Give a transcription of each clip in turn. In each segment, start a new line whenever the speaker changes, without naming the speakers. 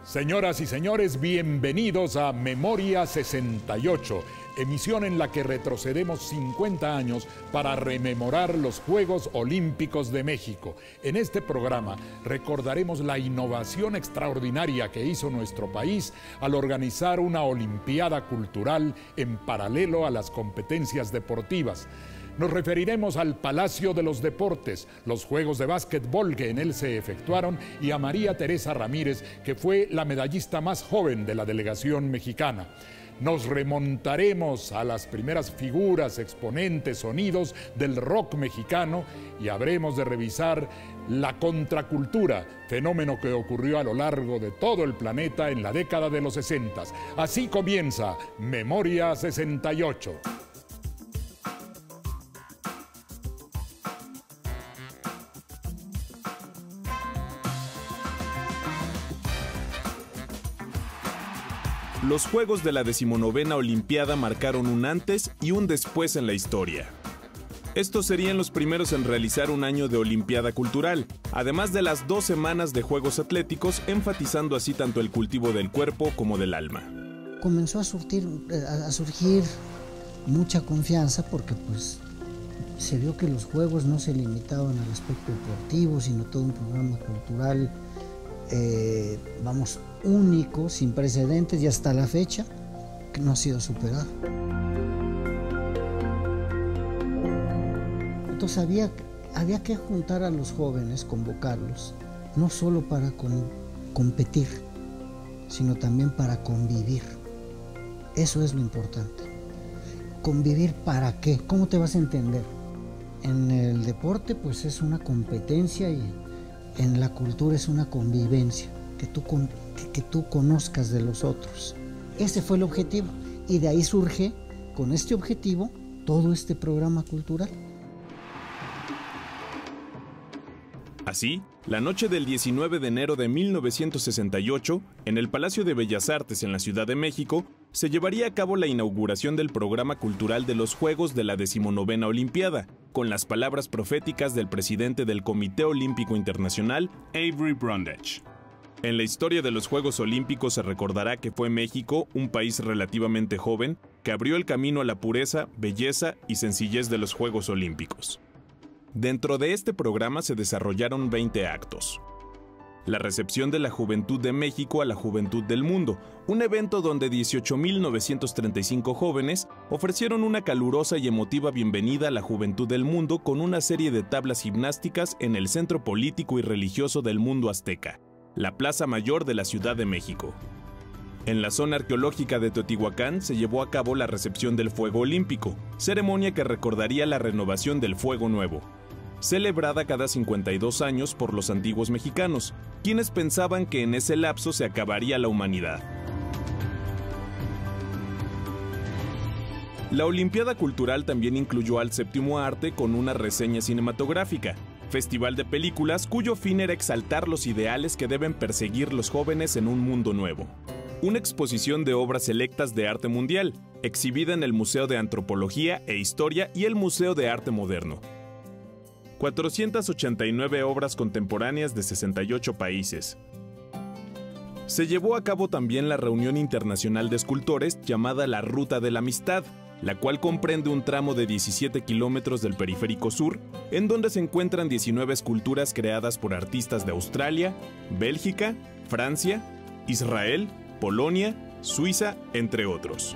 Señoras y señores, bienvenidos a Memoria 68, emisión en la que retrocedemos 50 años para rememorar los Juegos Olímpicos de México. En este programa recordaremos la innovación extraordinaria que hizo nuestro país al organizar una Olimpiada Cultural en paralelo a las competencias deportivas. Nos referiremos al Palacio de los Deportes, los Juegos de Básquetbol que en él se efectuaron y a María Teresa Ramírez, que fue la medallista más joven de la delegación mexicana. Nos remontaremos a las primeras figuras, exponentes, sonidos del rock mexicano y habremos de revisar la contracultura, fenómeno que ocurrió a lo largo de todo el planeta en la década de los 60. Así comienza Memoria 68.
Los Juegos de la 19ª Olimpiada marcaron un antes y un después en la historia. Estos serían los primeros en realizar un año de Olimpiada Cultural, además de las 2 semanas de Juegos Atléticos, enfatizando así tanto el cultivo del cuerpo como del alma.
Comenzó a surgir mucha confianza porque pues se vio que los Juegos no se limitaban al aspecto deportivo, sino todo un programa cultural, único, sin precedentes y hasta la fecha que no ha sido superado. Entonces había que juntar a los jóvenes, convocarlos, no solo para competir, sino también para convivir. Eso es lo importante. ¿Convivir para qué? ¿Cómo te vas a entender? En el deporte pues es una competencia y en la cultura es una convivencia, que tú conozcas de los otros. Ese fue el objetivo y de ahí surge, con este objetivo, todo este programa cultural.
Así, la noche del 19 de enero de 1968, en el Palacio de Bellas Artes en la Ciudad de México, se llevaría a cabo la inauguración del programa cultural de los Juegos de la 19ª Olimpiada, con las palabras proféticas del presidente del Comité Olímpico Internacional, Avery Brundage. En la historia de los Juegos Olímpicos se recordará que fue México, un país relativamente joven, que abrió el camino a la pureza, belleza y sencillez de los Juegos Olímpicos. Dentro de este programa se desarrollaron 20 actos. La recepción de la Juventud de México a la Juventud del Mundo, un evento donde 18.935 jóvenes ofrecieron una calurosa y emotiva bienvenida a la Juventud del Mundo con una serie de tablas gimnásticas en el centro político y religioso del mundo azteca, la Plaza Mayor de la Ciudad de México. En la zona arqueológica de Teotihuacán se llevó a cabo la recepción del Fuego Olímpico, ceremonia que recordaría la renovación del Fuego Nuevo, celebrada cada 52 años por los antiguos mexicanos, quienes pensaban que en ese lapso se acabaría la humanidad. La Olimpiada Cultural también incluyó al séptimo arte con una reseña cinematográfica, festival de películas cuyo fin era exaltar los ideales que deben perseguir los jóvenes en un mundo nuevo. Una exposición de obras selectas de arte mundial, exhibida en el Museo de Antropología e Historia y el Museo de Arte Moderno. 489 obras contemporáneas de 68 países. Se llevó a cabo también la reunión internacional de escultores llamada la Ruta de la Amistad, la cual comprende un tramo de 17 kilómetros del periférico sur, en donde se encuentran 19 esculturas creadas por artistas de Australia, Bélgica, Francia, Israel, Polonia, Suiza, entre otros.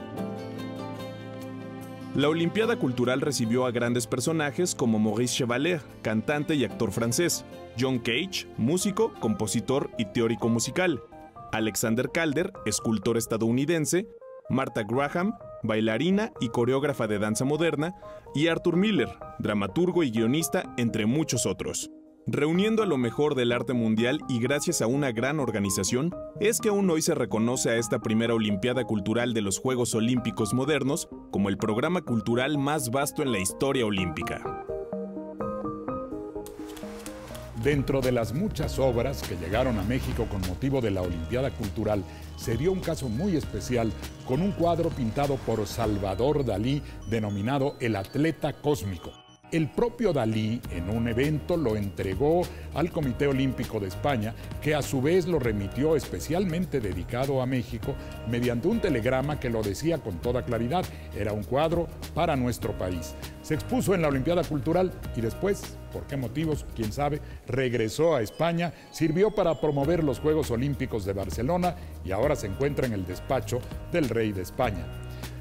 La Olimpiada Cultural recibió a grandes personajes como Maurice Chevalier, cantante y actor francés, John Cage, músico, compositor y teórico musical, Alexander Calder, escultor estadounidense, Martha Graham, bailarina y coreógrafa de danza moderna, y Arthur Miller, dramaturgo y guionista, entre muchos otros. Reuniendo a lo mejor del arte mundial y gracias a una gran organización, es que aún hoy se reconoce a esta primera Olimpiada Cultural de los Juegos Olímpicos modernos como el programa cultural más vasto en la historia olímpica.
Dentro de las muchas obras que llegaron a México con motivo de la Olimpiada Cultural, se dio un caso muy especial con un cuadro pintado por Salvador Dalí denominado El Atleta Cósmico. El propio Dalí, en un evento, lo entregó al Comité Olímpico de España, que a su vez lo remitió especialmente dedicado a México mediante un telegrama que lo decía con toda claridad: era un cuadro para nuestro país. Se expuso en la Olimpiada Cultural y después, por qué motivos, quién sabe, regresó a España, sirvió para promover los Juegos Olímpicos de Barcelona y ahora se encuentra en el despacho del rey de España.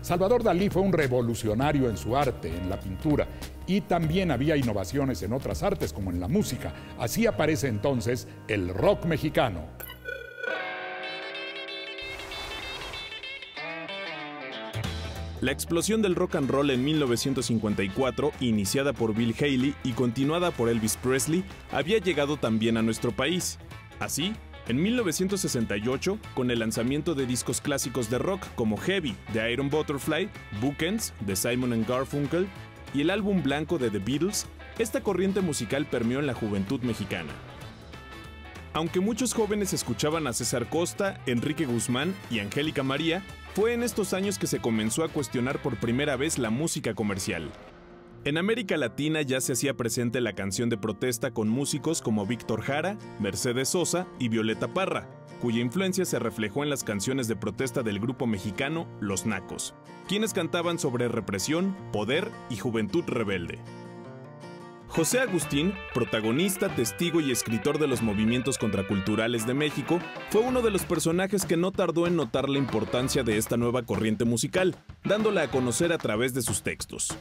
Salvador Dalí fue un revolucionario en su arte, en la pintura, y también había innovaciones en otras artes, como en la música. Así aparece entonces el rock mexicano.
La explosión del rock and roll en 1954, iniciada por Bill Haley y continuada por Elvis Presley, había llegado también a nuestro país. Así, en 1968, con el lanzamiento de discos clásicos de rock como Heavy, de Iron Butterfly, Bookends, de Simon & Garfunkel, y el álbum blanco de The Beatles, esta corriente musical permeó en la juventud mexicana. Aunque muchos jóvenes escuchaban a César Costa, Enrique Guzmán y Angélica María, fue en estos años que se comenzó a cuestionar por primera vez la música comercial. En América Latina ya se hacía presente la canción de protesta con músicos como Víctor Jara, Mercedes Sosa y Violeta Parra, cuya influencia se reflejó en las canciones de protesta del grupo mexicano Los Nacos, quienes cantaban sobre represión, poder y juventud rebelde. José Agustín, protagonista, testigo y escritor de los movimientos contraculturales de México, fue uno de los personajes que no tardó en notar la importancia de esta nueva corriente musical, dándola a conocer a través de sus textos.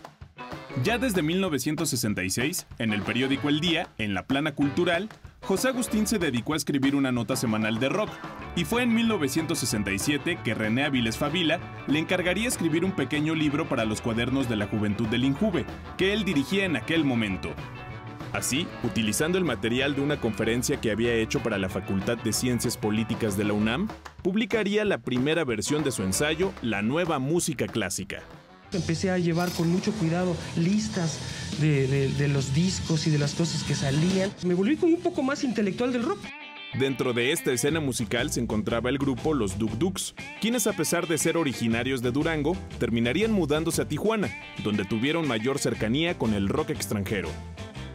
Ya desde 1966, en el periódico El Día, en la plana cultural, José Agustín se dedicó a escribir una nota semanal de rock, y fue en 1967 que René Avilés Favila le encargaría escribir un pequeño libro para los cuadernos de la juventud del INJUVE, que él dirigía en aquel momento. Así, utilizando el material de una conferencia que había hecho para la Facultad de Ciencias Políticas de la UNAM, publicaría la primera versión de su ensayo, La Nueva Música Clásica.
Empecé a llevar con mucho cuidado listas de los discos y de las cosas que salían. Me volví como un poco más intelectual del rock.
Dentro de esta escena musical se encontraba el grupo Los Duk Duks, quienes a pesar de ser originarios de Durango, terminarían mudándose a Tijuana, donde tuvieron mayor cercanía con el rock extranjero.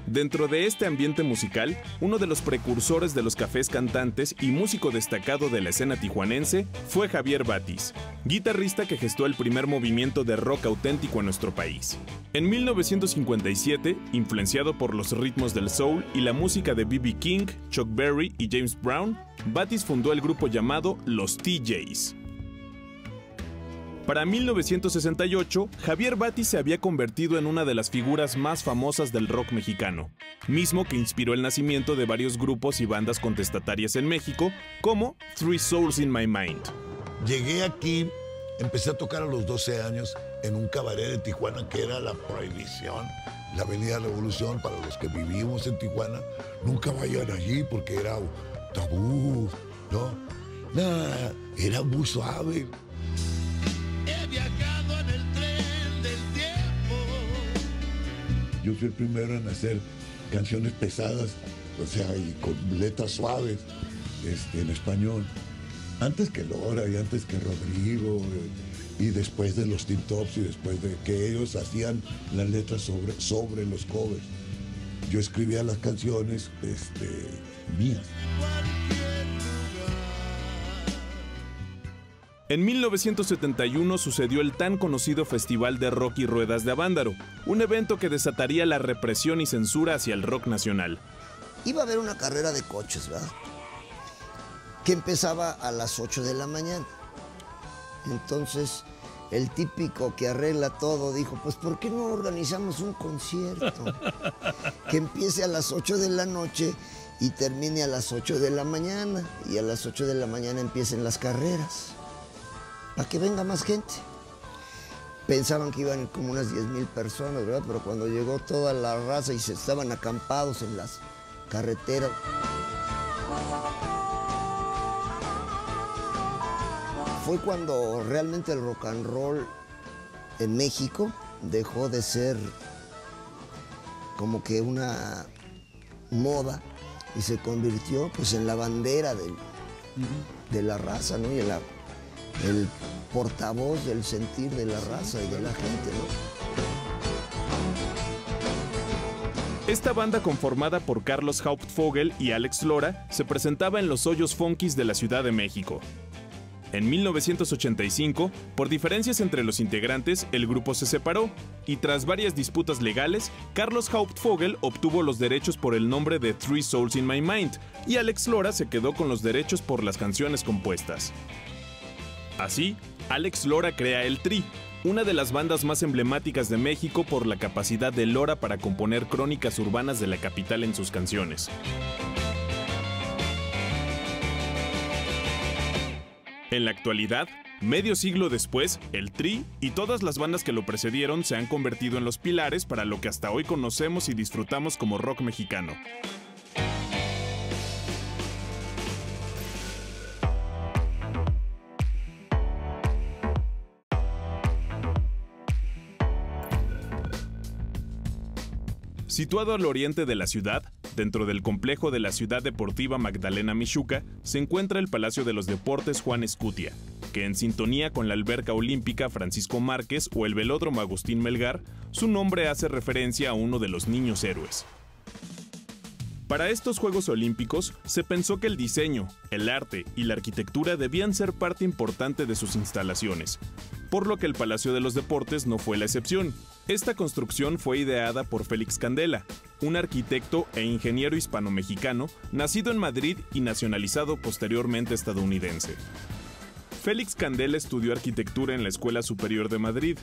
Dentro de este ambiente musical, uno de los precursores de los cafés cantantes y músico destacado de la escena tijuanense fue Javier Batis, guitarrista que gestó el primer movimiento de rock auténtico en nuestro país. En 1957, influenciado por los ritmos del soul y la música de B.B. King, Chuck Berry y James Brown, Batis fundó el grupo llamado Los TJs. Para 1968, Javier Batis se había convertido en una de las figuras más famosas del rock mexicano, mismo que inspiró el nacimiento de varios grupos y bandas contestatarias en México, como Three Souls in My Mind.
Llegué aquí, empecé a tocar a los 12 años en un cabaret de Tijuana que era La Prohibición, la Avenida Revolución. Para los que vivimos en Tijuana, nunca vayan allí porque era tabú, ¿no? Nada, era muy suave.
He viajado en el tren del tiempo.
Yo fui el primero en hacer canciones pesadas, o sea, y con letras suaves, en español. Antes que Lora y antes que Rodrigo, y después de los Tin Tops y después de que ellos hacían las letras sobre los covers. Yo escribía las canciones mías.
En 1971 sucedió el tan conocido Festival de Rock y Ruedas de Avándaro, un evento que desataría la represión y censura hacia el rock nacional.
Iba a haber una carrera de coches, ¿verdad? Que empezaba a las 8 de la mañana. Entonces, el típico que arregla todo dijo, pues ¿por qué no organizamos un concierto? Que empiece a las 8 de la noche y termine a las 8 de la mañana. Y a las 8 de la mañana empiecen las carreras. Para que venga más gente. Pensaban que iban como unas 10,000 personas, ¿verdad? Pero cuando llegó toda la raza y se estaban acampados en las carreteras. Fue cuando realmente el rock and roll en México dejó de ser como que una moda y se convirtió pues en la bandera de la raza, ¿no? Y el portavoz del sentir de la raza y de la gente, ¿no?
Esta banda, conformada por Carlos Hauptfogel y Alex Lora, se presentaba en los Hoyos Funkis de la Ciudad de México. En 1985, por diferencias entre los integrantes, el grupo se separó, y tras varias disputas legales, Carlos Hauptfogel obtuvo los derechos por el nombre de Three Souls in My Mind, y Alex Lora se quedó con los derechos por las canciones compuestas. Así, Alex Lora crea el Tri, una de las bandas más emblemáticas de México por la capacidad de Lora para componer crónicas urbanas de la capital en sus canciones. En la actualidad, medio siglo después, el Tri y todas las bandas que lo precedieron se han convertido en los pilares para lo que hasta hoy conocemos y disfrutamos como rock mexicano. Situado al oriente de la ciudad, dentro del complejo de la Ciudad Deportiva Magdalena Mixhuca, se encuentra el Palacio de los Deportes Juan Escutia, que en sintonía con la Alberca Olímpica Francisco Márquez o el Velódromo Agustín Melgar, su nombre hace referencia a uno de los niños héroes. Para estos Juegos Olímpicos, se pensó que el diseño, el arte y la arquitectura debían ser parte importante de sus instalaciones, por lo que el Palacio de los Deportes no fue la excepción. Esta construcción fue ideada por Félix Candela, un arquitecto e ingeniero hispano-mexicano nacido en Madrid y nacionalizado posteriormente estadounidense. Félix Candela estudió arquitectura en la Escuela Superior de Madrid,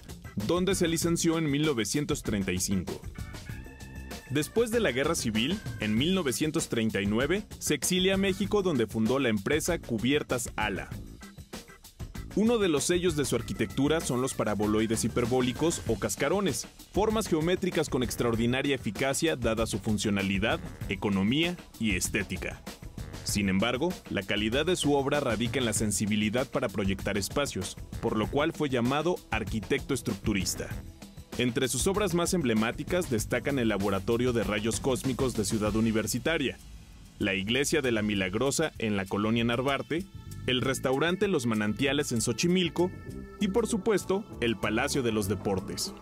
donde se licenció en 1935. Después de la Guerra Civil, en 1939, se exilia a México, donde fundó la empresa Cubiertas Ala. Uno de los sellos de su arquitectura son los paraboloides hiperbólicos o cascarones, formas geométricas con extraordinaria eficacia dada su funcionalidad, economía y estética. Sin embargo, la calidad de su obra radica en la sensibilidad para proyectar espacios, por lo cual fue llamado arquitecto estructurista. Entre sus obras más emblemáticas destacan el Laboratorio de Rayos Cósmicos de Ciudad Universitaria, la Iglesia de la Milagrosa en la Colonia Narvarte, el restaurante Los Manantiales en Xochimilco y, por supuesto, el Palacio de los Deportes.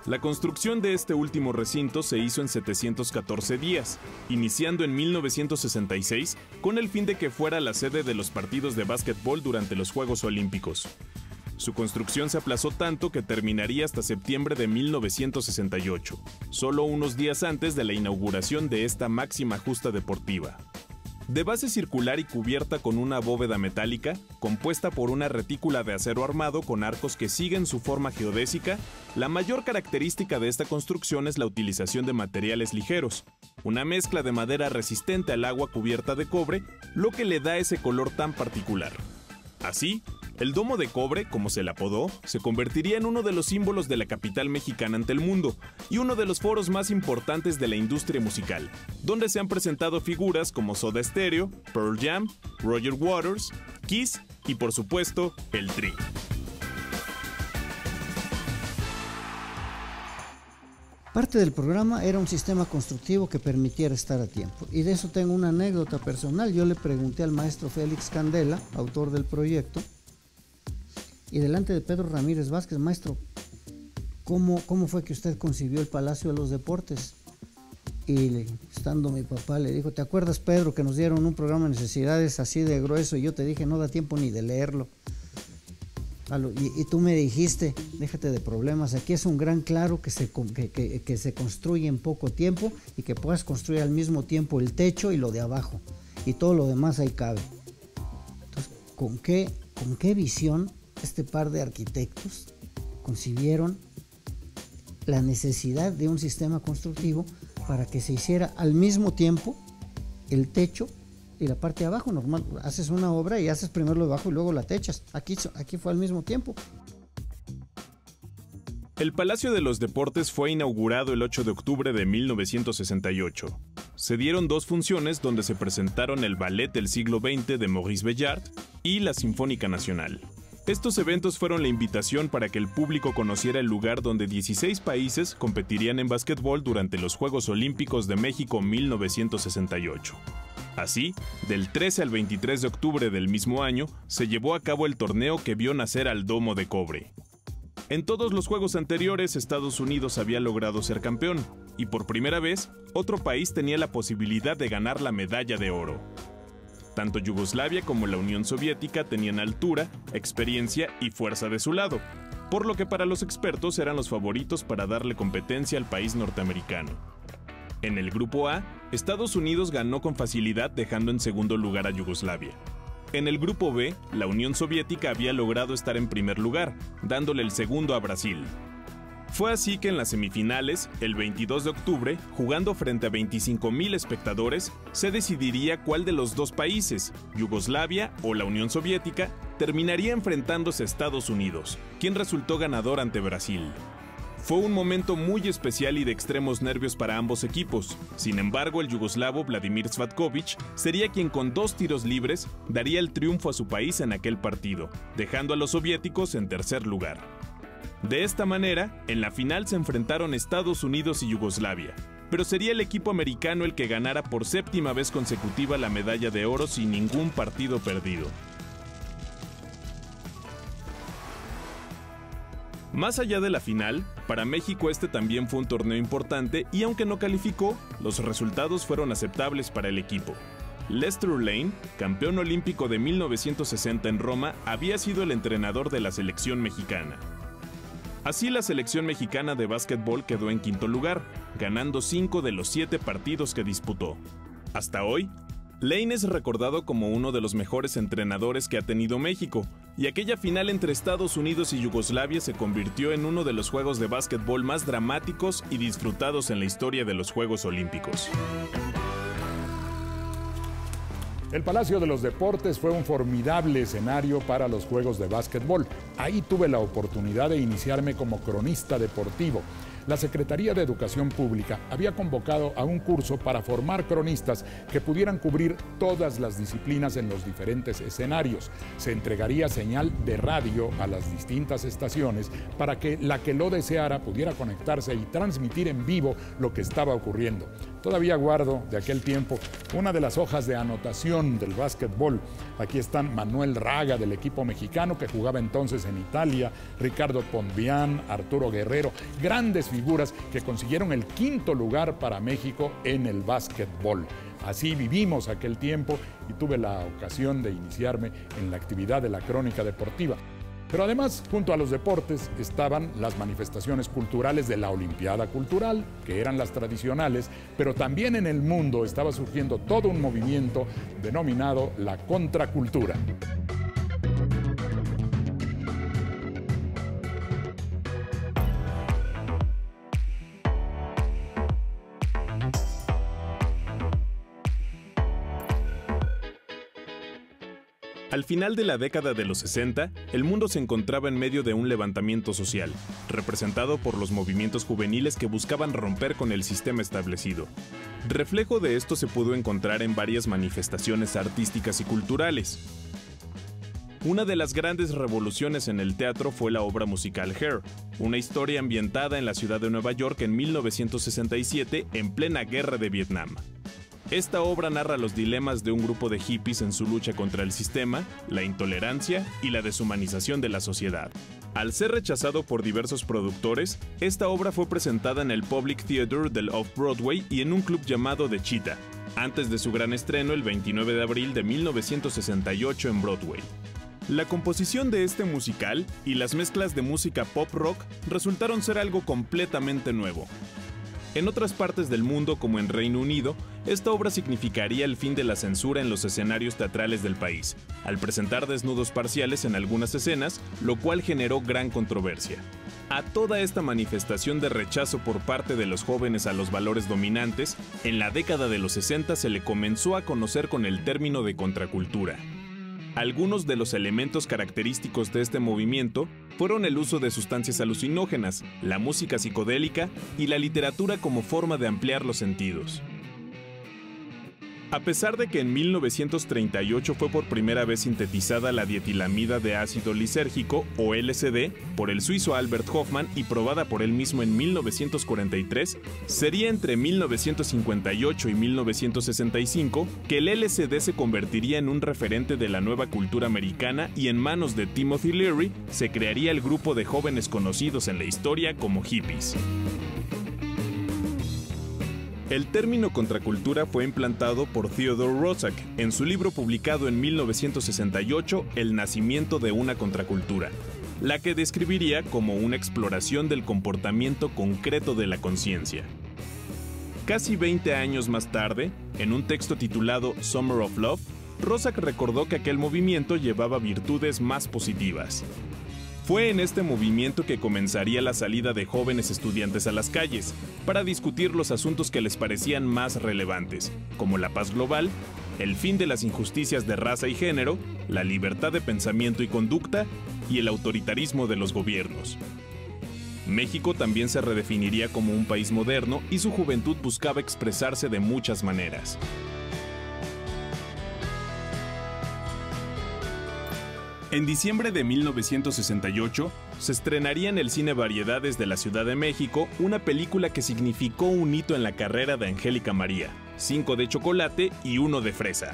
La construcción de este último recinto se hizo en 714 días, iniciando en 1966 con el fin de que fuera la sede de los partidos de básquetbol durante los Juegos Olímpicos. Su construcción se aplazó tanto que terminaría hasta septiembre de 1968, solo unos días antes de la inauguración de esta máxima justa deportiva. De base circular y cubierta con una bóveda metálica, compuesta por una retícula de acero armado con arcos que siguen su forma geodésica, la mayor característica de esta construcción es la utilización de materiales ligeros, una mezcla de madera resistente al agua cubierta de cobre, lo que le da ese color tan particular. Así, el Domo de Cobre, como se le apodó, se convertiría en uno de los símbolos de la capital mexicana ante el mundo y uno de los foros más importantes de la industria musical, donde se han presentado figuras como Soda Stereo, Pearl Jam, Roger Waters, Kiss y, por supuesto, el Tri.
Parte del programa era un sistema constructivo que permitiera estar a tiempo. Y de eso tengo una anécdota personal. Yo le pregunté al maestro Félix Candela, autor del proyecto, y delante de Pedro Ramírez Vázquez: maestro, ¿cómo fue que usted concibió el Palacio de los Deportes? Y estando mi papá le dijo: ¿te acuerdas, Pedro, que nos dieron un programa de necesidades así de grueso? Y yo te dije: no da tiempo ni de leerlo. Y tú me dijiste: déjate de problemas, aquí es un gran claro que se construye en poco tiempo y que puedas construir al mismo tiempo el techo y lo de abajo, y todo lo demás ahí cabe. Entonces, ¿con qué visión este par de arquitectos concibieron la necesidad de un sistema constructivo para que se hiciera al mismo tiempo el techo y la parte de abajo? Normal, haces una obra y haces primero lo de abajo y luego la techas. Aquí fue al mismo tiempo.
El Palacio de los Deportes fue inaugurado el 8 de octubre de 1968. Se dieron dos funciones donde se presentaron el Ballet del siglo XX de Maurice Béjart y la Sinfónica Nacional. Estos eventos fueron la invitación para que el público conociera el lugar donde 16 países competirían en básquetbol durante los Juegos Olímpicos de México 1968. Así, del 13 al 23 de octubre del mismo año, se llevó a cabo el torneo que vio nacer al Domo de Cobre. En todos los juegos anteriores, Estados Unidos había logrado ser campeón, y por primera vez, otro país tenía la posibilidad de ganar la medalla de oro. Tanto Yugoslavia como la Unión Soviética tenían altura, experiencia y fuerza de su lado, por lo que para los expertos eran los favoritos para darle competencia al país norteamericano. En el grupo A, Estados Unidos ganó con facilidad dejando en segundo lugar a Yugoslavia. En el grupo B, la Unión Soviética había logrado estar en primer lugar, dándole el segundo a Brasil. Fue así que en las semifinales, el 22 de octubre, jugando frente a 25,000 espectadores, se decidiría cuál de los dos países, Yugoslavia o la Unión Soviética, terminaría enfrentándose a Estados Unidos, quien resultó ganador ante Brasil. Fue un momento muy especial y de extremos nervios para ambos equipos. Sin embargo, el yugoslavo Vladimir Cvetković sería quien con 2 tiros libres daría el triunfo a su país en aquel partido, dejando a los soviéticos en tercer lugar. De esta manera, en la final se enfrentaron Estados Unidos y Yugoslavia, pero sería el equipo americano el que ganara por 7ª vez consecutiva la medalla de oro sin ningún partido perdido. Más allá de la final, para México este también fue un torneo importante y aunque no calificó, los resultados fueron aceptables para el equipo. Lester Lane, campeón olímpico de 1960 en Roma, había sido el entrenador de la selección mexicana. Así, la selección mexicana de básquetbol quedó en quinto lugar, ganando 5 de los 7 partidos que disputó. Hasta hoy, Lane es recordado como uno de los mejores entrenadores que ha tenido México, y aquella final entre Estados Unidos y Yugoslavia se convirtió en uno de los juegos de básquetbol más dramáticos y disfrutados en la historia de los Juegos Olímpicos.
El Palacio de los Deportes fue un formidable escenario para los Juegos de básquetbol. Ahí tuve la oportunidad de iniciarme como cronista deportivo. La Secretaría de Educación Pública había convocado a un curso para formar cronistas que pudieran cubrir todas las disciplinas en los diferentes escenarios. Se entregaría señal de radio a las distintas estaciones para que la que lo deseara pudiera conectarse y transmitir en vivo lo que estaba ocurriendo. Todavía guardo de aquel tiempo una de las hojas de anotación del básquetbol. Aquí están Manuel Raga del equipo mexicano que jugaba entonces en Italia, Ricardo Pontbian, Arturo Guerrero, grandes figuras que consiguieron el 5º lugar para México en el básquetbol. Así vivimos aquel tiempo y tuve la ocasión de iniciarme en la actividad de la crónica deportiva. Pero además, junto a los deportes, estaban las manifestaciones culturales de la Olimpiada Cultural, que eran las tradicionales, pero también en el mundo estaba surgiendo todo un movimiento denominado la contracultura.
Al final de la década de los 60, el mundo se encontraba en medio de un levantamiento social, representado por los movimientos juveniles que buscaban romper con el sistema establecido. Reflejo de esto se pudo encontrar en varias manifestaciones artísticas y culturales. Una de las grandes revoluciones en el teatro fue la obra musical Hair, una historia ambientada en la ciudad de Nueva York en 1967, en plena guerra de Vietnam. Esta obra narra los dilemas de un grupo de hippies en su lucha contra el sistema, la intolerancia y la deshumanización de la sociedad. Al ser rechazado por diversos productores, esta obra fue presentada en el Public Theater del Off-Broadway y en un club llamado The Cheetah, antes de su gran estreno el 29 de abril de 1968 en Broadway. La composición de este musical y las mezclas de música pop-rock resultaron ser algo completamente nuevo. En otras partes del mundo, como en Reino Unido, esta obra significaría el fin de la censura en los escenarios teatrales del país, al presentar desnudos parciales en algunas escenas, lo cual generó gran controversia. A toda esta manifestación de rechazo por parte de los jóvenes a los valores dominantes, en la década de los 60 se le comenzó a conocer con el término de contracultura. Algunos de los elementos característicos de este movimiento fueron el uso de sustancias alucinógenas, la música psicodélica y la literatura como forma de ampliar los sentidos. A pesar de que en 1938 fue por primera vez sintetizada la dietilamida de ácido lisérgico, o LSD, por el suizo Albert Hofmann y probada por él mismo en 1943, sería entre 1958 y 1965 que el LSD se convertiría en un referente de la nueva cultura americana y en manos de Timothy Leary se crearía el grupo de jóvenes conocidos en la historia como hippies. El término contracultura fue implantado por Theodore Roszak en su libro publicado en 1968, El nacimiento de una contracultura, la que describiría como una exploración del comportamiento concreto de la conciencia. Casi 20 años más tarde, en un texto titulado Summer of Love, Roszak recordó que aquel movimiento llevaba virtudes más positivas. Fue en este movimiento que comenzaría la salida de jóvenes estudiantes a las calles para discutir los asuntos que les parecían más relevantes, como la paz global, el fin de las injusticias de raza y género, la libertad de pensamiento y conducta y el autoritarismo de los gobiernos. México también se redefiniría como un país moderno y su juventud buscaba expresarse de muchas maneras. En diciembre de 1968, se estrenaría en el Cine Variedades de la Ciudad de México una película que significó un hito en la carrera de Angélica María, 5 de chocolate y 1 de fresa.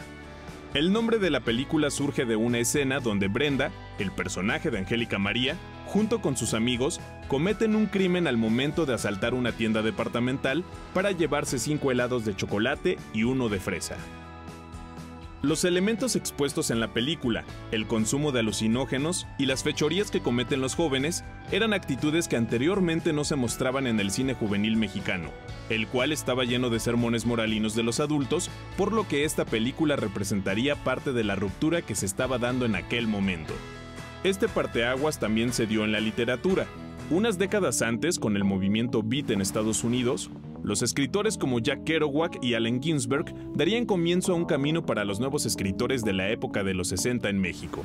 El nombre de la película surge de una escena donde Brenda, el personaje de Angélica María, junto con sus amigos, cometen un crimen al momento de asaltar una tienda departamental para llevarse 5 helados de chocolate y 1 de fresa. Los elementos expuestos en la película, el consumo de alucinógenos y las fechorías que cometen los jóvenes eran actitudes que anteriormente no se mostraban en el cine juvenil mexicano, el cual estaba lleno de sermones moralinos de los adultos, por lo que esta película representaría parte de la ruptura que se estaba dando en aquel momento. Este parteaguas también se dio en la literatura. Unas décadas antes, con el movimiento Beat en Estados Unidos, los escritores como Jack Kerouac y Allen Ginsberg darían comienzo a un camino para los nuevos escritores de la época de los 60 en México.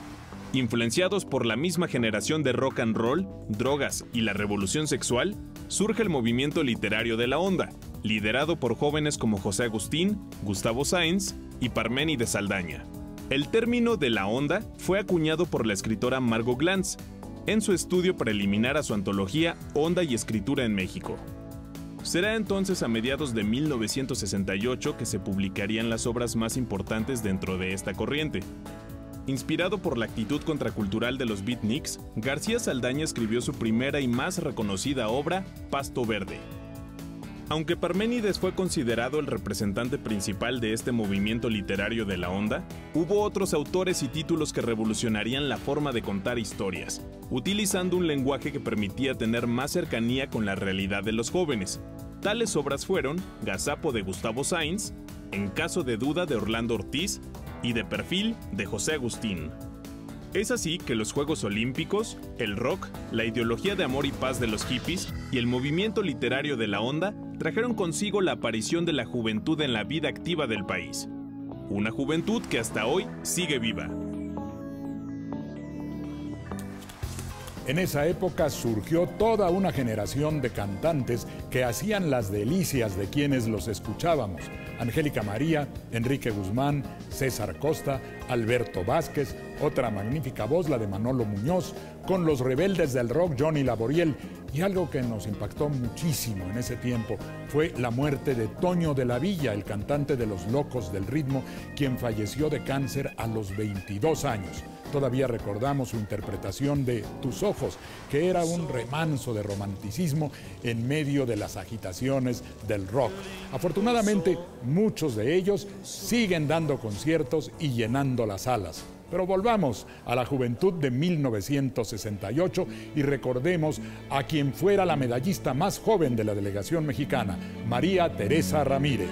Influenciados por la misma generación de rock and roll, drogas y la revolución sexual, surge el movimiento literario de la onda, liderado por jóvenes como José Agustín, Gustavo Sáenz y Parménides Saldaña. El término de la onda fue acuñado por la escritora Margot Glantz en su estudio preliminar a su antología Onda y Escritura en México. Será entonces a mediados de 1968 que se publicarían las obras más importantes dentro de esta corriente. Inspirado por la actitud contracultural de los beatniks, García Saldaña escribió su primera y más reconocida obra, Pasto Verde. Aunque Parménides fue considerado el representante principal de este movimiento literario de la onda, hubo otros autores y títulos que revolucionarían la forma de contar historias, utilizando un lenguaje que permitía tener más cercanía con la realidad de los jóvenes. Tales obras fueron Gazapo de Gustavo Sáenz, En caso de duda de Orlando Ortiz y De perfil de José Agustín. Es así que los Juegos Olímpicos, el rock, la ideología de amor y paz de los hippies y el movimiento literario de la onda trajeron consigo la aparición de la juventud en la vida activa del país. Una juventud que hasta hoy sigue viva.
En esa época surgió toda una generación de cantantes que hacían las delicias de quienes los escuchábamos. Angélica María, Enrique Guzmán, César Costa, Alberto Vázquez, otra magnífica voz, la de Manolo Muñoz, con los rebeldes del rock Johnny Laboriel. Y algo que nos impactó muchísimo en ese tiempo fue la muerte de Toño de la Villa, el cantante de Los Locos del Ritmo, quien falleció de cáncer a los 22 años. Todavía recordamos su interpretación de Tus Ojos, que era un remanso de romanticismo en medio de las agitaciones del rock. Afortunadamente, muchos de ellos siguen dando conciertos y llenando las salas. Pero volvamos a la juventud de 1968 y recordemos a quien fuera la medallista más joven de la delegación mexicana, María Teresa Ramírez.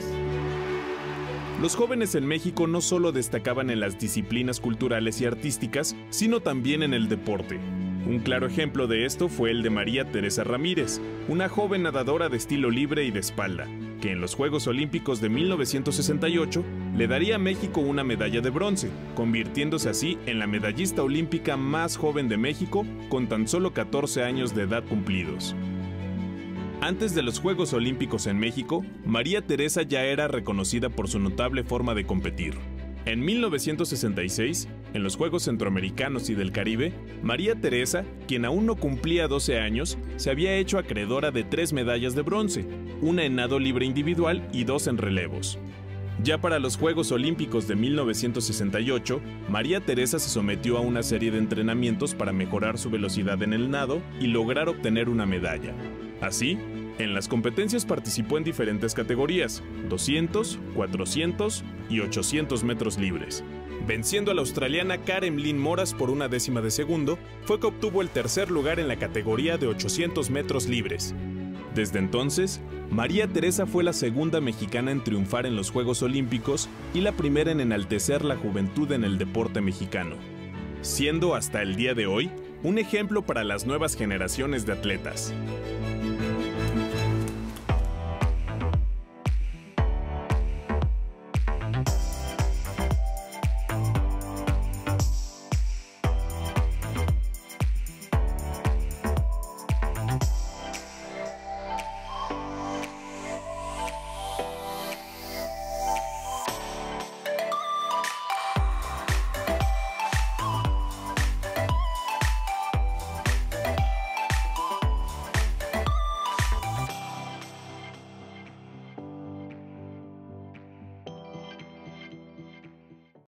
Los jóvenes en México no solo destacaban en las disciplinas culturales y artísticas, sino también en el deporte. Un claro ejemplo de esto fue el de María Teresa Ramírez, una joven nadadora de estilo libre y de espalda, que en los Juegos Olímpicos de 1968 le daría a México una medalla de bronce, convirtiéndose así en la medallista olímpica más joven de México con tan solo 14 años de edad cumplidos. Antes de los Juegos Olímpicos en México, María Teresa ya era reconocida por su notable forma de competir. En 1966, en los Juegos Centroamericanos y del Caribe, María Teresa, quien aún no cumplía 12 años, se había hecho acreedora de 3 medallas de bronce, una en nado libre individual y 2 en relevos. Ya para los Juegos Olímpicos de 1968, María Teresa se sometió a una serie de entrenamientos para mejorar su velocidad en el nado y lograr obtener una medalla. Así, En las competencias participó en diferentes categorías, 200, 400 y 800 metros libres. Venciendo a la australiana Karen Lynn Moras por 1/10 de segundo, fue que obtuvo el tercer lugar en la categoría de 800 metros libres. Desde entonces, María Teresa fue la segunda mexicana en triunfar en los Juegos Olímpicos y la primera en enaltecer la juventud en el deporte mexicano, siendo hasta el día de hoy un ejemplo para las nuevas generaciones de atletas.